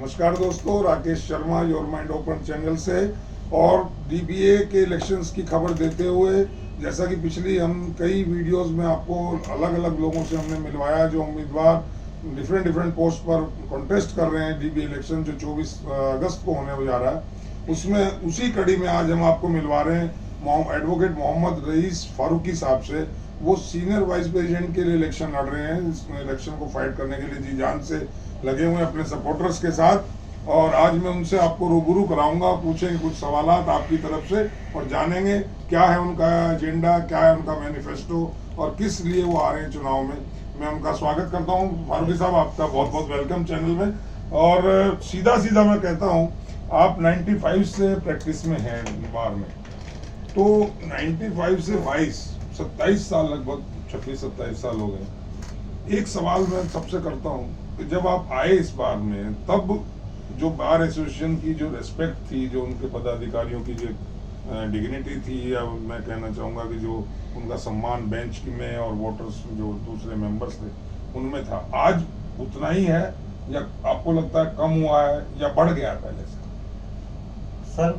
नमस्कार दोस्तों, Rakesh Sharma your mind open channel से। और डीबीए के इलेक्शंस की खबर देते हुए, जैसा कि पिछली हम कई वीडियोस में आपको अलग अलग लोगों से हमने मिलवाया जो उम्मीदवार डिफरेंट पोस्ट पर कॉन्टेस्ट कर रहे हैं डीबीए इलेक्शन जो 24 अगस्त को होने जा रहा है, उसमें उसी कड़ी में आज हम आपको मिलवा रहे हैं एडवोकेट मोहम्मद रईस फारूकी साहब से। वो सीनियर वाइस प्रेसिडेंट के लिए इलेक्शन लड़ रहे हैं। इस इलेक्शन को फाइट करने के लिए जी जान से लगे हुए हैं अपने सपोर्टर्स के साथ। और आज मैं उनसे आपको रूबरू कराऊंगा, पूछेंगे कुछ सवालात आपकी तरफ से और जानेंगे क्या है उनका एजेंडा, क्या है उनका मैनिफेस्टो और किस लिए वो आ रहे हैं चुनाव में। मैं उनका स्वागत करता हूँ। फारूकी साहब, आपका बहुत बहुत वेलकम चैनल में। और सीधा मैं कहता हूँ, आप 95 से प्रैक्टिस में हैं बार में, तो 95 से 27 साल, लगभग 26-27 साल हो गए। एक सवाल मैं सबसे करता हूँ कि जब आप आए इस बार में, तब जो बार एसोसिएशन की जो रेस्पेक्ट थी, जो उनके पदाधिकारियों की जो डिग्निटी थी, या मैं कहना चाहूँगा कि जो उनका सम्मान बेंच में और वोटर्स जो दूसरे मेंबर्स थे उनमें था, आज उतना ही है या आपको लगता है कम हुआ है या बढ़ गया है पहले से? सर,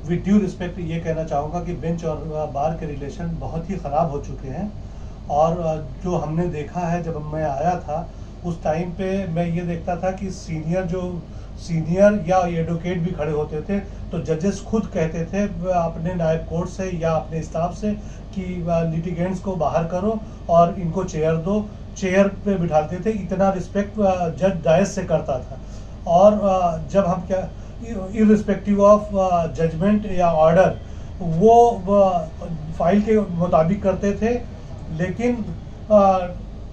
विद ड्यू रिस्पेक्ट ये कहना चाहूँगा कि बेंच और बार के रिलेशन बहुत ही ख़राब हो चुके हैं। और जो हमने देखा है, जब मैं आया था उस टाइम पे मैं ये देखता था कि सीनियर या एडवोकेट भी खड़े होते थे तो जजेस खुद कहते थे अपने नायब कोर्ट से या अपने स्टाफ से कि लिटिगेंट्स को बाहर करो और इनको चेयर दो, चेयर पे बिठाते थे। इतना रिस्पेक्ट जज डायस से करता था। और जब हम क्या इर्रिस्पेक्टिव ऑफ जजमेंट या ऑर्डर वो फाइल के मुताबिक करते थे, लेकिन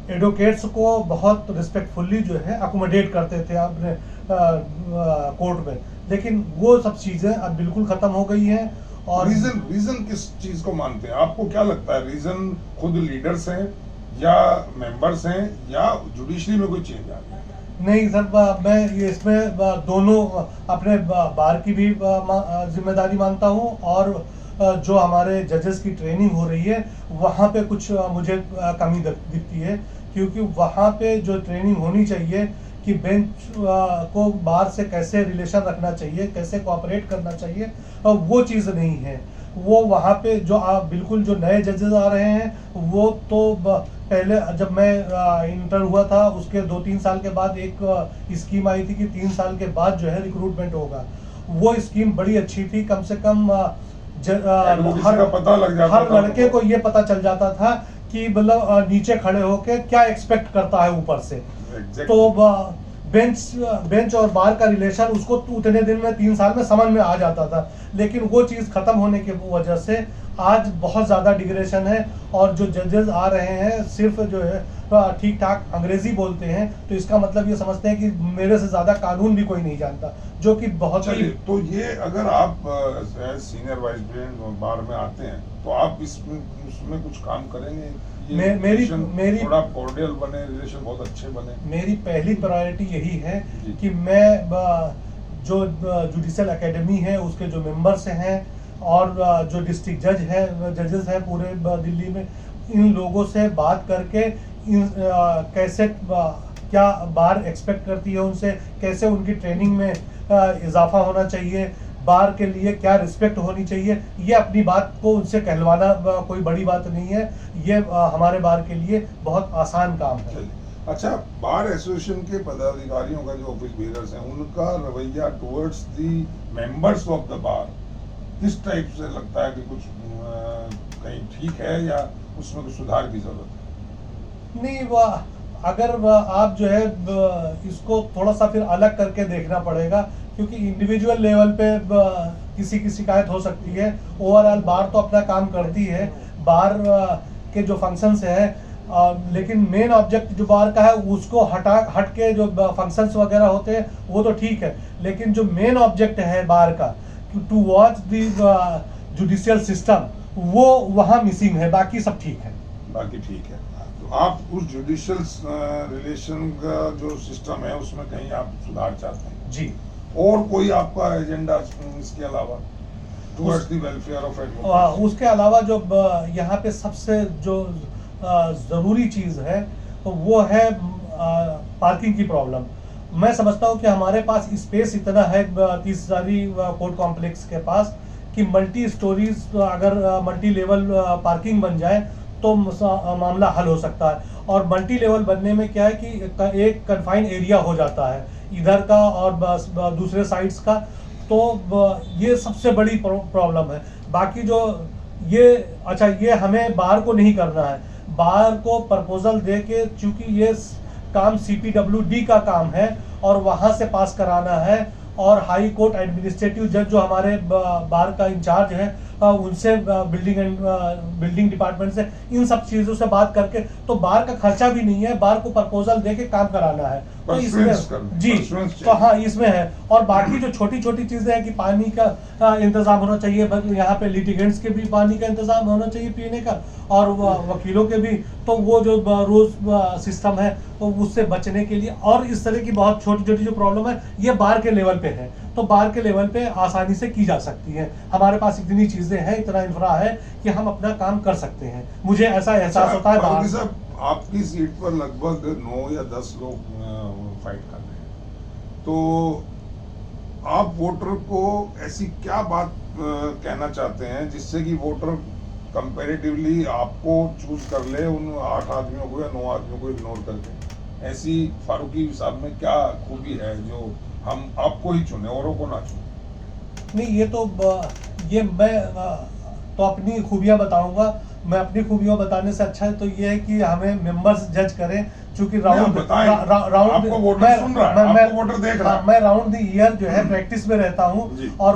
एडवोकेट्स को बहुत रिस्पेक्टफुली जो है अकोमोडेट करते थे अपने कोर्ट में। लेकिन वो सब चीज़ें अब बिल्कुल ख़त्म हो गई हैं। और रीजन किस चीज़ को मानते हैं? आपको क्या लगता है, रीजन खुद लीडर्स हैं या मेंबर्स हैं या जुडिशरी में कोई चेंज आ गया? नहीं सर, मैं ये इसमें दोनों अपने बार की भी जिम्मेदारी मानता हूँ और जो हमारे जजेस की ट्रेनिंग हो रही है वहाँ पे कुछ मुझे कमी दिखती है, क्योंकि वहाँ पे जो ट्रेनिंग होनी चाहिए कि बेंच को बार से कैसे रिलेशन रखना चाहिए, कैसे कोऑपरेट करना चाहिए, वो चीज़ नहीं है। वो वहाँ पे जो बिल्कुल जो नए जजेस आ रहे हैं वो तो पहले जब मैं इंटर हुआ था उसके 2-3 साल के बाद एक स्कीम आई थी कि 3 साल के बाद जो है रिक्रूटमेंट होगा। वो स्कीम बड़ी अच्छी थी। कम से कम हर लड़के को ये पता चल जाता था कि मतलब नीचे खड़े होके क्या एक्सपेक्ट करता है ऊपर से। तो बेंच और बार का रिलेशन उसको उतने दिन में 3 साल में समझ में आ जाता था। लेकिन वो चीज़ खत्म होने की वजह से आज बहुत ज़्यादा डिग्रेशन है। और जो जजेस आ रहे हैं सिर्फ जो है ठीक ठाक अंग्रेजी बोलते हैं, तो इसका मतलब ये समझते हैं कि मेरे से ज़्यादा कानून भी कोई नहीं जानता, जो कि बहुत ही। तो ये अगर आप सीनियर वाइस प्रेसिडेंट बार में आते हैं तो आप इसमें कुछ काम करेंगे? मेरी थोड़ा कॉर्डियल बने, रिलेशन बहुत अच्छे बने। मेरी पहली प्रायोरिटी यही है कि मैं जो जुडिशियल एकेडमी है उसके जो मेंबर्स हैं और जो डिस्ट्रिक्ट जजेस हैं पूरे दिल्ली में, इन लोगों से बात करके कैसे क्या बार एक्सपेक्ट करती है उनसे, कैसे उनकी ट्रेनिंग में इजाफा होना चाहिए, बार के लिए क्या रिस्पेक्ट होनी चाहिए, ये अपनी बात को उनसे कहलवाना कोई बड़ी बात नहीं है। ये हमारे बार के लिए बहुत आसान काम है। अच्छा, बार एसोसिएशन के पदाधिकारियों का जो ऑफिस बेयरर्स हैं उनका रवैया towards the members of the bar किस टाइप से लगता है कि कुछ कहीं ठीक है या उसमें कुछ सुधार की जरूरत है? नहीं, अगर आप जो है इसको थोड़ा सा फिर अलग करके देखना पड़ेगा, क्योंकि इंडिविजुअल लेवल पे किसी की शिकायत हो सकती है। ओवरऑल बार तो अपना काम करती है, बार के जो फंक्शंस है, लेकिन मेन ऑब्जेक्ट जो बार का है उसको हट के जो फंक्शंस वगैरह होते हैं वो तो ठीक है, लेकिन जो मेन ऑब्जेक्ट है बार का to watch the judicial system, वो वहाँ मिसिंग है। बाकी सब ठीक है। बाकी ठीक है। तो आप उस जुडिशियल रिलेशन का जो सिस्टम है उसमें कहीं आप सुधार चाहते हैं? जी। और कोई आपका एजेंडा इसके अलावा towards the welfare of advocates? उसके अलावा जो यहाँ पे सबसे जो ज़रूरी चीज़ है तो वो है पार्किंग की प्रॉब्लम। मैं समझता हूँ कि हमारे पास स्पेस इतना है तीसरी कोर्ट कॉम्प्लेक्स के पास कि मल्टी स्टोरीज अगर मल्टी लेवल पार्किंग बन जाए तो मामला हल हो सकता है। और मल्टी लेवल बनने में क्या है कि एक कन्फाइंड एरिया हो जाता है इधर का और दूसरे साइड्स का, तो ये सबसे बड़ी प्रॉब्लम है। बाकी जो ये अच्छा, ये हमें बाहर को नहीं करना है, बाहर को प्रपोजल दे के, चूंकि ये काम CPWD का काम है और वहां से पास कराना है, और हाई कोर्ट एडमिनिस्ट्रेटिव जज जो हमारे बार का इंचार्ज है उनसे बिल्डिंग डिपार्टमेंट से इन सब चीजों से बात करके, तो बार का खर्चा भी नहीं है, बार को प्रपोजल दे के काम कराना है। तो इसमें जी, तो हाँ इसमें है। और बाकी जो छोटी छोटी चीजें हैं कि पानी का इंतजाम होना चाहिए, यहाँ पे लिटिगेंट्स के भी पानी का इंतजाम होना चाहिए पीने का, और वकीलों के भी, तो वो जो रोज सिस्टम है तो उससे बचने के लिए, और इस तरह की बहुत छोटी छोटी जो प्रॉब्लम है ये बार के लेवल पे है, तो बार के लेवल पे आसानी से की जा सकती है। हमारे पास इतनी चीजें हैं, इतना इंफ्रा है कि हम अपना काम कर सकते हैं। मुझे ऐसा एहसास होता है। आपकी सीट पर लगभग 9 या 10 लोग फाइट कर रहे हैं, तो आप वोटर को ऐसी क्या बात कहना चाहते हैं जिससे कि वोटर कंपैरेटिवली आपको चूज कर ले, उन 8 आदमियों को या 9 आदमियों को इग्नोर करके? ऐसी फारूकी साहब में क्या खूबी है जो हम आपको ही चुने, औरों को ना चुने? नहीं, ये मैं तो अपनी खूबियां बताऊंगा। मैं अपनी खूबियां बताने से अच्छा है तो ये है कि हमें मेंबर्स जज करें, चूंकि राउंड मैं राउंड द ईयर जो है प्रैक्टिस में रहता हूँ, और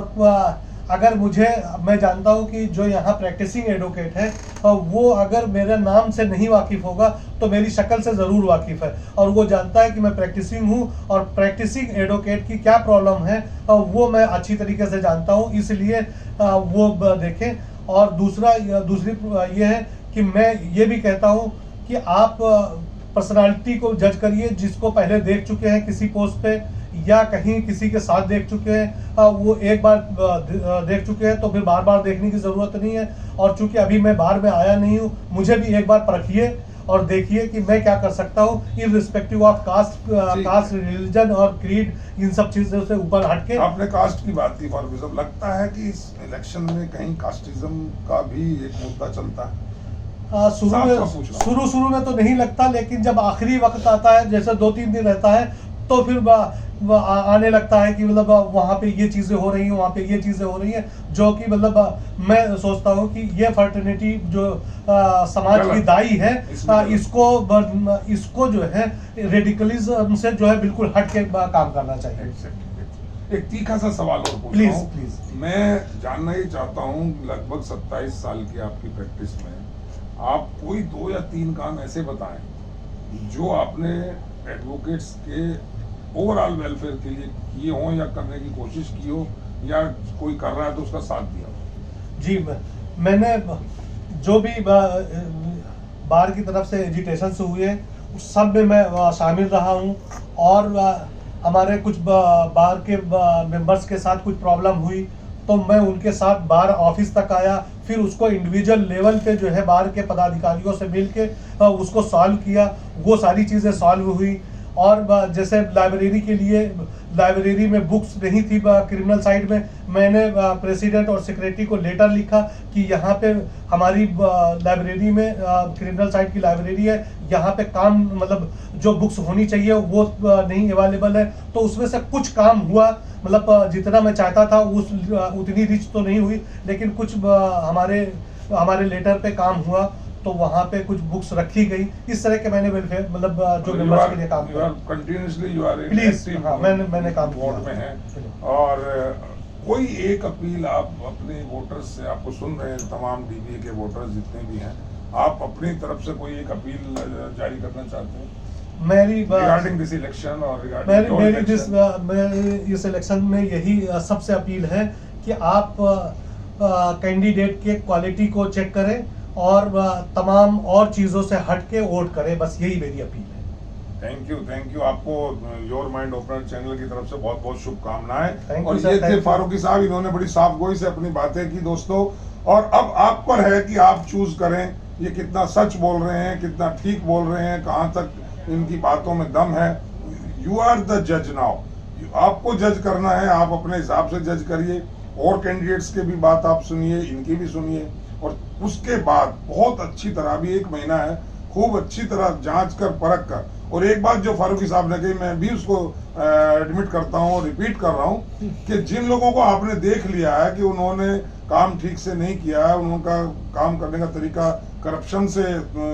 अगर मैं जानता हूँ कि जो यहाँ प्रैक्टिसिंग एडवोकेट है वो अगर मेरे नाम से नहीं वाकिफ होगा तो मेरी शक्ल से ज़रूर वाकिफ है, और वो जानता है कि मैं प्रैक्टिसिंग हूँ और प्रैक्टिसिंग एडवोकेट की क्या प्रॉब्लम है वो मैं अच्छी तरीके से जानता हूँ, इसलिए वो देखें। और दूसरी ये है कि मैं ये भी कहता हूँ कि आप पर्सनालिटी को जज करिए, जिसको पहले देख चुके हैं किसी पोस्ट पे या कहीं किसी के साथ देख चुके हैं, वो एक बार देख चुके हैं तो फिर बार बार देखने की ज़रूरत नहीं है। और चूंकि अभी मैं बार में आया नहीं हूँ, मुझे भी एक बार परखिए और देखिए कि मैं क्या कर सकता हूँ इर्रिस्पेक्टिव ऑफ कास्ट, रिलीजन और क्रीड, इन सब चीज़ों से ऊपर हटके। आपने कास्ट की बात की फारूकी साहब, लगता है कि इस इलेक्शन में कहीं कास्टिज्म का भी एक मुद्दा चलता है? शुरू में तो नहीं लगता, लेकिन जब आखिरी वक्त आता है, जैसे 2-3 दिन रहता है, तो फिर आने लगता है कि मतलब वहाँ पे ये चीज़ें हो रही हैं, वहाँ पे ये चीज़ें हो रही हैं, जो कि मतलब मैं सोचता हूँ कि ये फर्टर्निटी जो समाज की दाई है, इसको जो है रेडिकलिज्म से जो है बिल्कुल हट के काम करना चाहिए। एक तीखा सा सवाल और पूछ रहा हूं। प्लीज मैं जानना ही चाहता हूँ, लगभग 27 साल की आपकी प्रैक्टिस में आप कोई 2 या 3 काम ऐसे बताएं जो आपने एडवोकेट्स के ओवरऑल वेलफेयर के लिए किए हों या करने की कोशिश की हो, या कोई कर रहा है तो उसका साथ दिया हो? जी, मैंने जो भी बार की तरफ से एजिटेशन से हुए उस सब में मैं शामिल रहा हूँ, और हमारे कुछ बार के मेंबर्स के साथ कुछ प्रॉब्लम हुई तो मैं उनके साथ बार ऑफिस तक आया, फिर उसको इंडिविजुअल लेवल पे जो है बार के पदाधिकारियों से मिल के उसको सॉल्व किया, वो सारी चीज़ें सॉल्व हुई। और जैसे लाइब्रेरी में बुक्स नहीं थी क्रिमिनल साइड में, मैंने प्रेसिडेंट और सेक्रेटरी को लेटर लिखा कि यहाँ पे हमारी लाइब्रेरी में क्रिमिनल साइड की लाइब्रेरी है, यहाँ पे काम मतलब जो बुक्स होनी चाहिए वो नहीं अवेलेबल है। तो उसमें से कुछ काम हुआ, मतलब जितना मैं चाहता था उतनी रिच तो नहीं हुई, लेकिन कुछ हमारे लेटर पे काम हुआ, तो वहाँ पे कुछ बुक्स रखी गई। इस तरह के मैंने वेलफेयर मतलब जो मेंबर्स के लिए काम किया। प्लीज, हाँ, मैंने काम वोट में है। और कोई एक अपील आप अपने वोटर्स से, आपको सुन रहे हैं तमाम DBA के वोटर्स जितने भी हैं, आप अपनी तरफ से कोई एक अपील जारी करना चाहते हैं रिगार्डिंग दिस इलेक्शन और इस इलेक्शन में यही सबसे अपील है कि आप कैंडिडेट के क्वालिटी को चेक करें और तमाम और चीजों से हट के वोट करें, बस यही मेरी अपील है। Thank you. आपको योर माइंड ओपनर चैनल की तरफ से बहुत बहुत शुभकामनाएं। और ये थे फारूकी साहब, इन्होंने बड़ी साफ गोई से अपनी बातें की दोस्तों, और अब आप पर है कि आप चूज करें ये कितना सच बोल रहे हैं, कितना ठीक बोल रहे हैं, कहाँ तक इनकी बातों में दम है। यू आर द जज नाउ, आपको जज करना है, आप अपने हिसाब से जज करिए, और कैंडिडेट्स के भी बात आप सुनिए, इनकी भी सुनिए, और उसके बाद बहुत अच्छी तरह, अभी 1 महीना है, खूब अच्छी तरह जांच कर परख कर। और एक बात जो फारूकी साहब ने कही, मैं भी उसको एडमिट करता हूँ और रिपीट कर रहा हूँ कि जिन लोगों को आपने देख लिया है कि उन्होंने काम ठीक से नहीं किया है, उनका काम करने का तरीका करप्शन से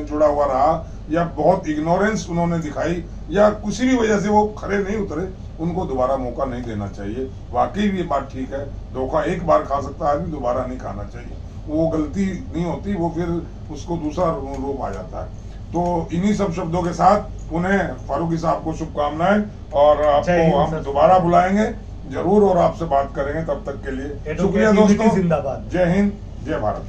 जुड़ा हुआ रहा, या बहुत इग्नोरेंस उन्होंने दिखाई, या किसी भी वजह से वो खरे नहीं उतरे, उनको दोबारा मौका नहीं देना चाहिए। वाकई ये बात ठीक है, धोखा एक बार खा सकता है आदमी, दोबारा नहीं खाना चाहिए, वो गलती नहीं होती, वो फिर उसको दूसरा रूप आ जाता है। तो इन्हीं सब शब्दों के साथ उन्हें फारूकी साहब को शुभकामनाएं, और आपको हम दोबारा बुलाएंगे जरूर और आपसे बात करेंगे। तब तक के लिए शुक्रिया दोस्तों, जिंदाबाद। जय हिंद, जय भारत।